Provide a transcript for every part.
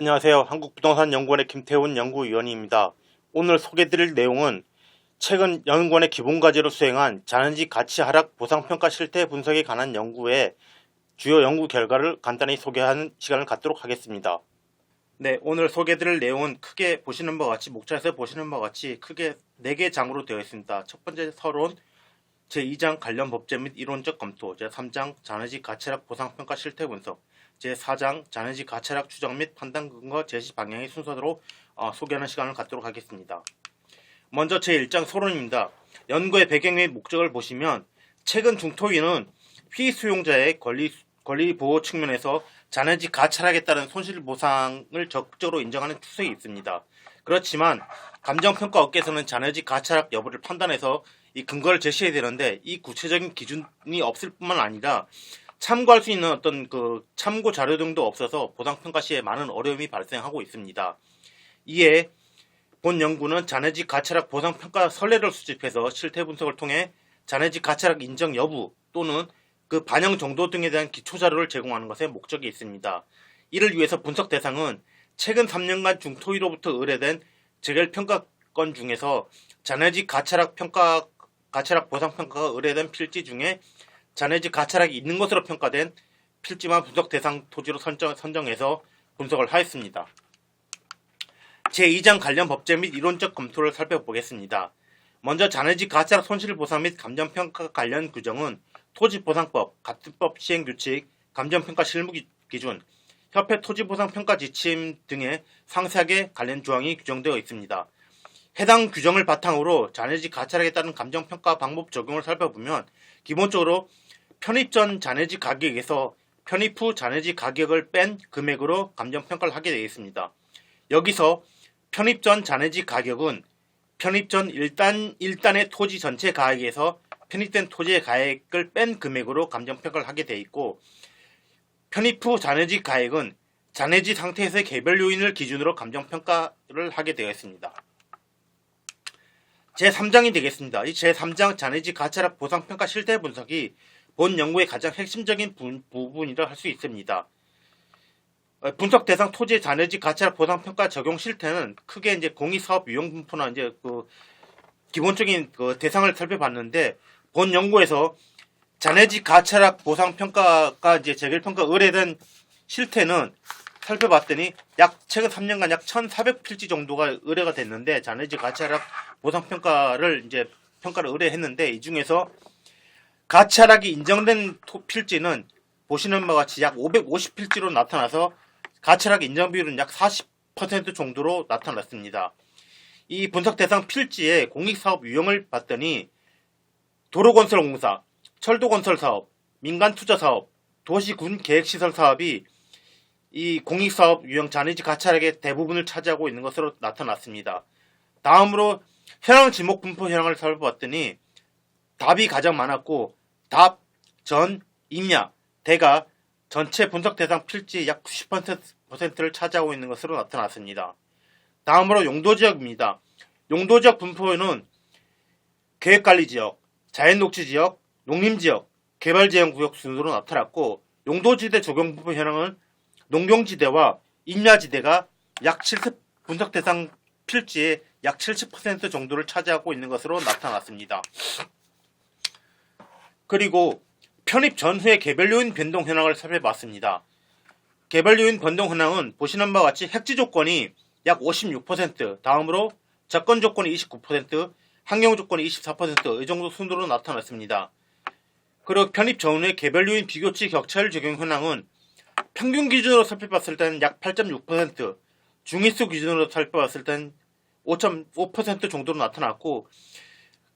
안녕하세요. 한국부동산연구원의 김태훈 연구위원입니다. 오늘 소개드릴 내용은 최근 연구원의 기본과제로 수행한 자연지 가치 하락 보상평가 실태 분석에 관한 연구의 주요 연구 결과를 간단히 소개하는 시간을 갖도록 하겠습니다. 네, 오늘 소개드릴 내용은 크게 보시는 바와 같이 목차에서 보시는 바와 같이 크게 4개 장으로 되어 있습니다. 첫 번째 서론, 제2장 관련 법제 및 이론적 검토, 제3장 자연지 가치하락 보상평가 실태 분석, 제4장 자연지 가치하락 추정 및 판단 근거 제시 방향의 순서대로 소개하는 시간을 갖도록 하겠습니다. 먼저 제1장 서론입니다. 연구의 배경 및 목적을 보시면 최근 중토위는 피수용자의 권리 보호 측면에서 자연지 가치하락에 따른 손실보상을 적극적으로 인정하는 추세가 있습니다. 그렇지만 감정평가 업계에서는 자연지 가치하락 여부를 판단해서 이 근거를 제시해야 되는데 이 구체적인 기준이 없을 뿐만 아니라 참고할 수 있는 어떤 참고 자료 등도 없어서 보상평가 시에 많은 어려움이 발생하고 있습니다. 이에 본 연구는 자연지 가치하락 보상평가 선례를 수집해서 실태 분석을 통해 자연지 가치하락 인정 여부 또는 그 반영 정도 등에 대한 기초 자료를 제공하는 것에 목적이 있습니다. 이를 위해서 분석 대상은 최근 3년간 중토위로부터 의뢰된 재결평가건 중에서 자연지 가치하락 보상평가가 의뢰된 필지 중에 자연지 가치하락이 있는 것으로 평가된 필지만 분석 대상 토지로 선정해서 분석을 하였습니다. 제2장 관련 법제 및 이론적 검토를 살펴보겠습니다. 먼저 자연지 가치하락 손실보상 및 감정평가 관련 규정은 토지보상법, 가점법 시행규칙, 감정평가 실무기준, 협회 토지보상평가 지침 등에 상세하게 관련 조항이 규정되어 있습니다. 해당 규정을 바탕으로 자연지 가치하락에 따른 감정평가 방법 적용을 살펴보면 기본적으로 편입 전 자연지 가격에서 편입 후 자연지 가격을 뺀 금액으로 감정평가를 하게 되어 있습니다. 여기서 편입 전 자연지 가격은 편입 전 일단의 토지 전체 가액에서 편입된 토지의 가액을 뺀 금액으로 감정평가를 하게 되어 있고 편입 후 자연지 가액은 자연지 상태에서의 개별 요인을 기준으로 감정평가를 하게 되어 있습니다. 제3장이 되겠습니다. 이 제3장 자연지 가치하락 보상평가 실태 분석이 본 연구의 가장 핵심적인 부분이라 할 수 있습니다. 분석 대상 토지의 자연지 가치하락 보상평가 적용 실태는 크게 이제 공익사업 유형 분포나 이제 기본적인 대상을 살펴봤는데 본 연구에서 자연지 가치하락 보상평가가 이제 재결평가 의뢰된 실태는 살펴봤더니 최근 3년간 약 1,400필지 정도가 의뢰가 됐는데 자연지 가치하락 보상평가를 평가를 의뢰했는데 이 중에서 가치하락이 인정된 필지는 보시는 바와 같이 약 550필지로 나타나서 가치하락 인정 비율은 약 40% 정도로 나타났습니다. 이 분석 대상 필지의 공익사업 유형을 봤더니 도로건설공사, 철도건설사업, 민간투자사업, 도시군 계획시설 사업이 이 공익사업 유형 자연지 가치하락의 대부분을 차지하고 있는 것으로 나타났습니다. 다음으로 현황 지목 분포 현황을 살펴봤더니 답이 가장 많았고 답, 전, 임야, 대가 전체 분석 대상 필지 약 90%를 차지하고 있는 것으로 나타났습니다. 다음으로 용도지역입니다. 용도지역 분포에는 계획관리지역, 자연녹지지역, 농림지역, 개발제한구역 순으로 나타났고 용도지대 적용 분포 현황은 농경지대와 임야지대가 분석 대상 필지의 약 70% 정도를 차지하고 있는 것으로 나타났습니다. 그리고 편입 전후의 개별 요인 변동 현황을 살펴봤습니다. 개별 요인 변동 현황은 보시는 바와 같이 핵지 조건이 약 56%, 다음으로 접근 조건이 29%, 환경 조건이 24%, 이 정도 순으로 나타났습니다. 그리고 편입 전후의 개별 요인 비교치 격차율 적용 현황은 평균 기준으로 살펴봤을 때는 약 8.6%, 중위수 기준으로 살펴봤을 때는 5.5% 정도로 나타났고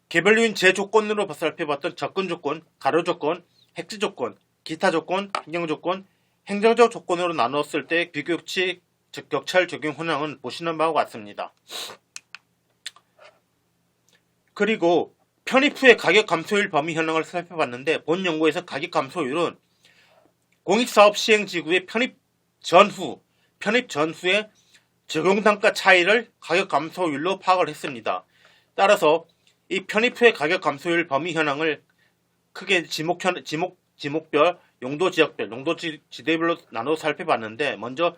개별 요인 제조건으로 살펴봤던 접근 조건, 가로 조건, 핵지 조건, 기타 조건, 환경 조건, 행정적 조건으로 나누었을 때 비교치 격차율 적용 현황은 보시는 바와 같습니다. 그리고 편입 후의 가격 감소율 범위 현황을 살펴봤는데 본 연구에서 가격 감소율은 공익사업 시행지구의 편입 전후의 적용단가 차이를 가격 감소율로 파악을 했습니다. 따라서 이 편입 후의 가격 감소율 범위 현황을 크게 지목별, 용도지역별, 용도지대별로 나눠 살펴봤는데 먼저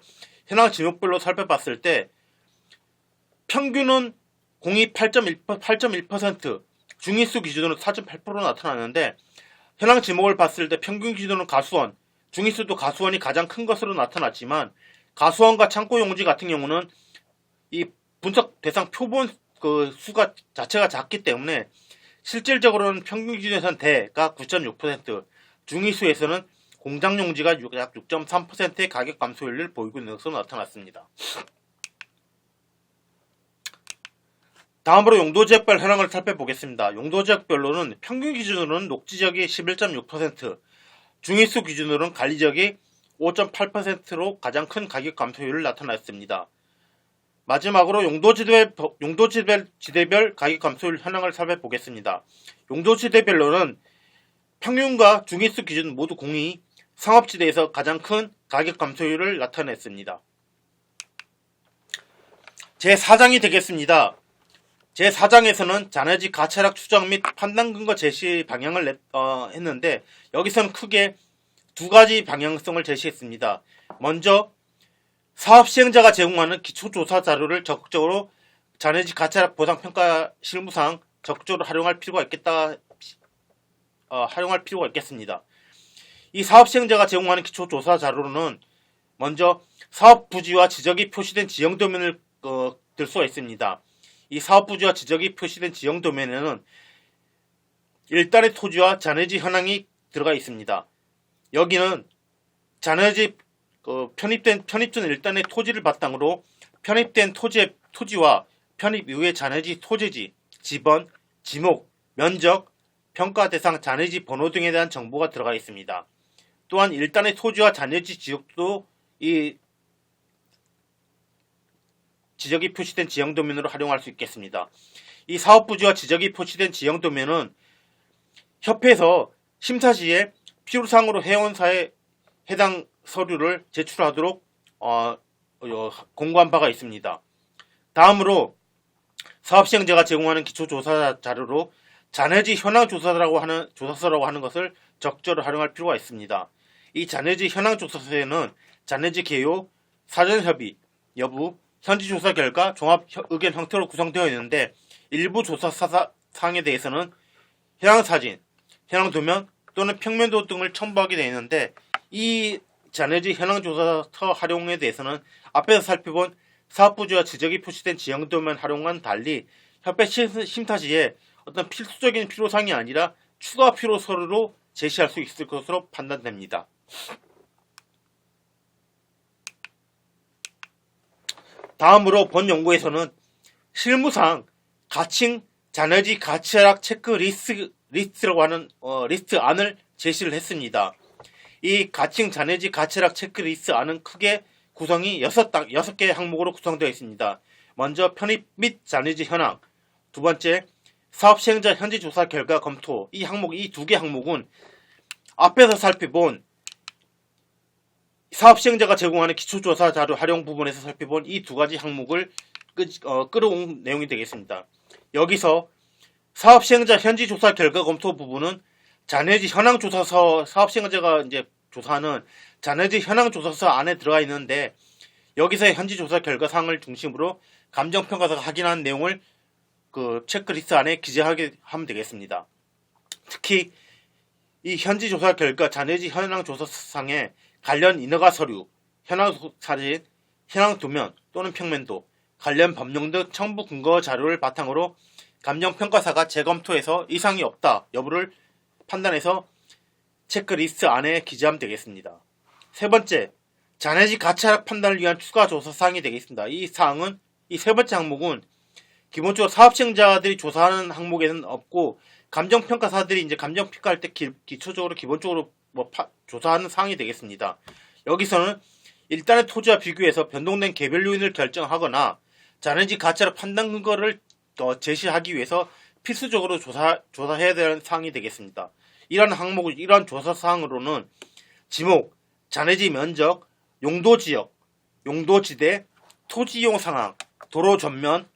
현황 지목별로 살펴봤을 때 평균은 공이 8.1%, 중위수 기준으로 4.8% 나타나는데 현황 지목을 봤을 때 평균 기준으로 가수원, 중위수도 가수원이 가장 큰 것으로 나타났지만 가수원과 창고 용지 같은 경우는 이 분석 대상 표본 그 수가 자체가 작기 때문에 실질적으로는 평균 기준에서는 대가 9.6%, 중위수에서는 공장 용지가 약 6.3%의 가격 감소율을 보이고 있는 것으로 나타났습니다. 다음으로 용도지역별 현황을 살펴보겠습니다. 용도지역별로는 평균 기준으로는 녹지지역이 11.6%, 중위수 기준으로는 관리지역이 5.8%로 가장 큰 가격 감소율을 나타냈습니다. 마지막으로 용도지대별 가격 감소율 현황을 살펴보겠습니다. 용도지대별로는 평균과 중위수 기준 모두 공이 상업지대에서 가장 큰 가격 감소율을 나타냈습니다. 제4장이 되겠습니다. 제4장에서는 잔해지 가차락 추정 및 판단 근거 제시 방향을 했는데 여기서는 크게 두 가지 방향성을 제시했습니다. 먼저 사업 시행자가 제공하는 기초조사 자료를 적극적으로 잔해지 가차락 보상평가 실무상 적극적으로 활용할 필요가 있겠습니다. 이 사업 시행자가 제공하는 기초조사 자료로는 먼저 사업 부지와 지적이 표시된 지형 도면을 들 수가 있습니다. 이 사업 부지와 지적이 표시된 지형 도면에는 일단의 토지와 잔해지 현황이 들어가 있습니다. 여기는 잔해지 편입 전 일단의 토지를 바탕으로 편입된 토지와 편입 이후의 잔해지 토지지, 지번, 지목, 면적, 평가 대상, 잔해지 번호 등에 대한 정보가 들어가 있습니다. 또한 일단의 토지와 잔해지 지역도 이 지적이 표시된 지형 도면으로 활용할 수 있겠습니다. 이 사업 부지와 지적이 표시된 지형 도면은 협회에서 심사 시에 필요사항으로 회원사에 해당 서류를 제출하도록 공고한 바가 있습니다. 다음으로 사업시행자가 제공하는 기초조사 자료로 잔해지 현황 조사서라고 하는 것을 적절히 활용할 필요가 있습니다. 이 잔해지 현황 조사서에는 잔해지 개요, 사전협의 여부, 현지조사 결과, 종합 의견 형태로 구성되어 있는데 일부 조사 사항에 대해서는 현황사진, 현황도면 또는 평면도 등을 첨부하게 되어 있는데 이 잔해지 현황조사서 활용에 대해서는 앞에서 살펴본 사업부지와 지적이 표시된 지형도면 활용과는 달리 협회 심사 시에 어떤 필수적인 필요사항이 아니라 추가 필요 서류로 제시할 수 있을 것으로 판단됩니다. 다음으로 본 연구에서는 실무상 가칭 잔해지 가치하락 체크리스트라고 하는 리스트 안을 제시를 했습니다. 이 가칭 잔해지 가치하락 체크리스트 안은 크게 구성이 6개 항목으로 구성되어 있습니다. 먼저 편입 및 잔해지 현황, 두 번째 사업 시행자 현지 조사 결과 검토. 이 두 개 항목은 앞에서 살펴본 사업 시행자가 제공하는 기초조사 자료 활용 부분에서 살펴본 이 두 가지 항목을 끌어온 내용이 되겠습니다. 여기서 사업 시행자 현지 조사 결과 검토 부분은 잔해지 현황 조사서, 사업 시행자가 이제 조사하는 잔해지 현황 조사서 안에 들어가 있는데 여기서의 현지 조사 결과 사항을 중심으로 감정평가사가 확인한 내용을 그 체크리스트 안에 기재하게 하면 되겠습니다. 특히 이 현지 조사 결과 잔해지 현황 조사상에 관련 인허가 서류, 현황 사진, 현황 도면 또는 평면도, 관련 법령 등 첨부 근거 자료를 바탕으로 감정평가사가 재검토해서 이상이 없다 여부를 판단해서 체크리스트 안에 기재하면 되겠습니다. 세 번째, 잔해지 가치하락 판단을 위한 추가 조사 사항이 되겠습니다. 이 사항은 이 세 번째 항목은 기본적으로 사업시행자들이 조사하는 항목에는 없고 감정평가사들이 이제 감정평가할 때 기초적으로 기본적으로 조사하는 사항이 되겠습니다. 여기서는 일단의 토지와 비교해서 변동된 개별 요인을 결정하거나 잔해지 가치하락 판단 근거를 제시하기 위해서 필수적으로 조사해야 되는 사항이 되겠습니다. 이러한 조사 사항으로는 지목, 잔해지 면적, 용도지역, 용도지대, 토지이용 상황, 도로 전면,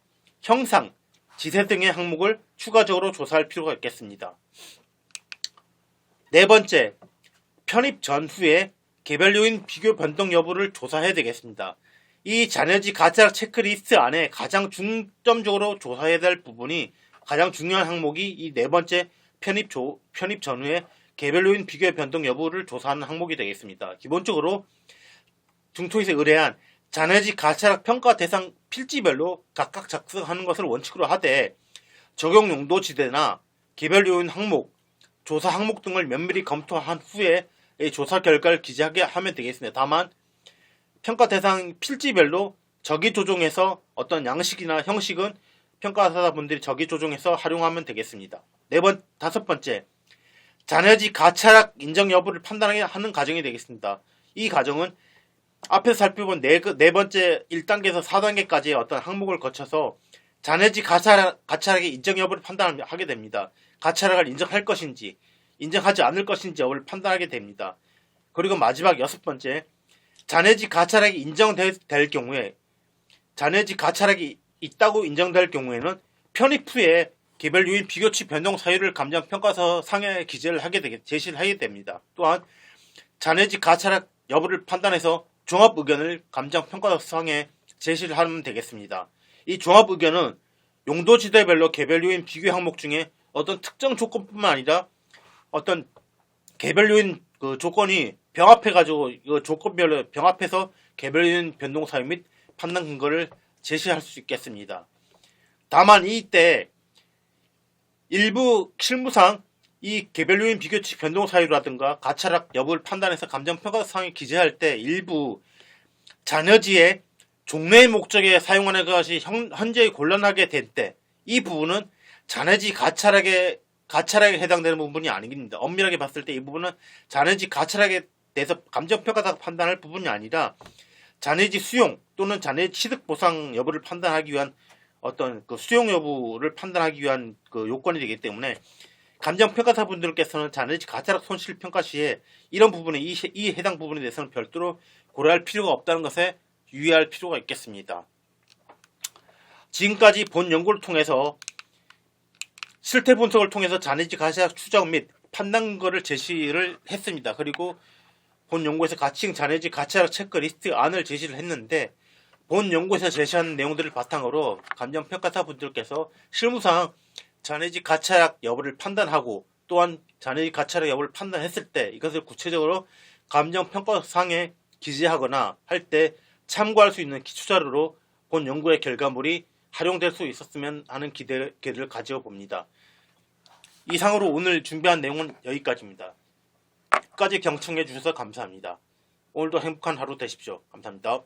형상, 지세 등의 항목을 추가적으로 조사할 필요가 있겠습니다. 네 번째, 편입 전후에 개별 요인 비교 변동 여부를 조사해야 되겠습니다. 이 잔해지 가차락 체크리스트 안에 가장 중점적으로 조사해야 될 부분이 가장 중요한 항목이 이 네 번째 편입 전후의 개별 요인 비교의 변동 여부를 조사하는 항목이 되겠습니다. 기본적으로 중토에서 의뢰한 잔해지 가차락 평가 대상 필지별로 각각 작성하는 것을 원칙으로 하되 적용 용도 지대나 개별 요인 항목, 조사 항목 등을 면밀히 검토한 후에 조사 결과를 기재하게 하면 되겠습니다. 다만 평가 대상 필지별로 저기 조정해서 어떤 양식이나 형식은 평가사분들이 저기 조정해서 활용하면 되겠습니다. 다섯 번째, 잔해지 가차락 인정 여부를 판단하게 하는 과정이 되겠습니다. 이 과정은 앞에서 살펴본 네 번째 1단계에서 4단계까지의 어떤 항목을 거쳐서 잔해지 가차락의 인정 여부를 판단하게 됩니다. 가차락을 인정할 것인지 인정하지 않을 것인지 여부를 판단하게 됩니다. 그리고 마지막 여섯 번째, 잔해지 가차락이 인정될 경우에 잔해지 가차락이 있다고 인정될 경우에는 편입 후에 개별 요인 비교치 변동 사유를 감정 평가서 상에 제시를 하게 됩니다. 또한 잔해지 가차락 여부를 판단해서 종합 의견을 감정 평가서 상에 제시를 하면 되겠습니다. 이 종합 의견은 용도 지대별로 개별 요인 비교 항목 중에 어떤 특정 조건뿐만 아니라 어떤 개별 요인 조건이 병합해가지고 조건별로 병합해서 개별 요인 변동 사유 및 판단 근거를 제시할 수 있겠습니다. 다만 이때 일부 실무상 이 개별 요인 비교치 변동 사유라든가 가차락 여부를 판단해서 감정평가상에 기재할 때 일부 잔여지의 종래의 목적에 사용하는 것이 현재 곤란하게 될 때 이 부분은 잔해지 가차락에 해당되는 부분이 아닙니다. 엄밀하게 봤을 때 이 부분은 잔해지 가차락에 대해서 감정평가상 판단할 부분이 아니라 잔해지 수용 또는 잔해지 취득 보상 여부를 판단하기 위한 어떤 수용 여부를 판단하기 위한 요건이 되기 때문에 감정평가사 분들께서는 잔해지 가차락 손실 평가 시에 이런 부분에 이 해당 부분에 대해서는 별도로 고려할 필요가 없다는 것에 유의할 필요가 있겠습니다. 지금까지 본 연구를 통해서 실태 분석을 통해서 잔해지 가차락 추정 및 판단 근거를 제시를 했습니다. 그리고 본 연구에서 가칭 잔해지 가차락 체크리스트 안을 제시를 했는데 본 연구에서 제시한 내용들을 바탕으로 감정평가사 분들께서 실무상 잔해지 가차락 여부를 판단하고 또한 잔해지 가차락 여부를 판단했을 때 이것을 구체적으로 감정평가상에 기재하거나 할 때 참고할 수 있는 기초자료로 본 연구의 결과물이 활용될 수 있었으면 하는 기대를 가지고 봅니다. 이상으로 오늘 준비한 내용은 여기까지입니다. 끝까지 경청해 주셔서 감사합니다. 오늘도 행복한 하루 되십시오. 감사합니다.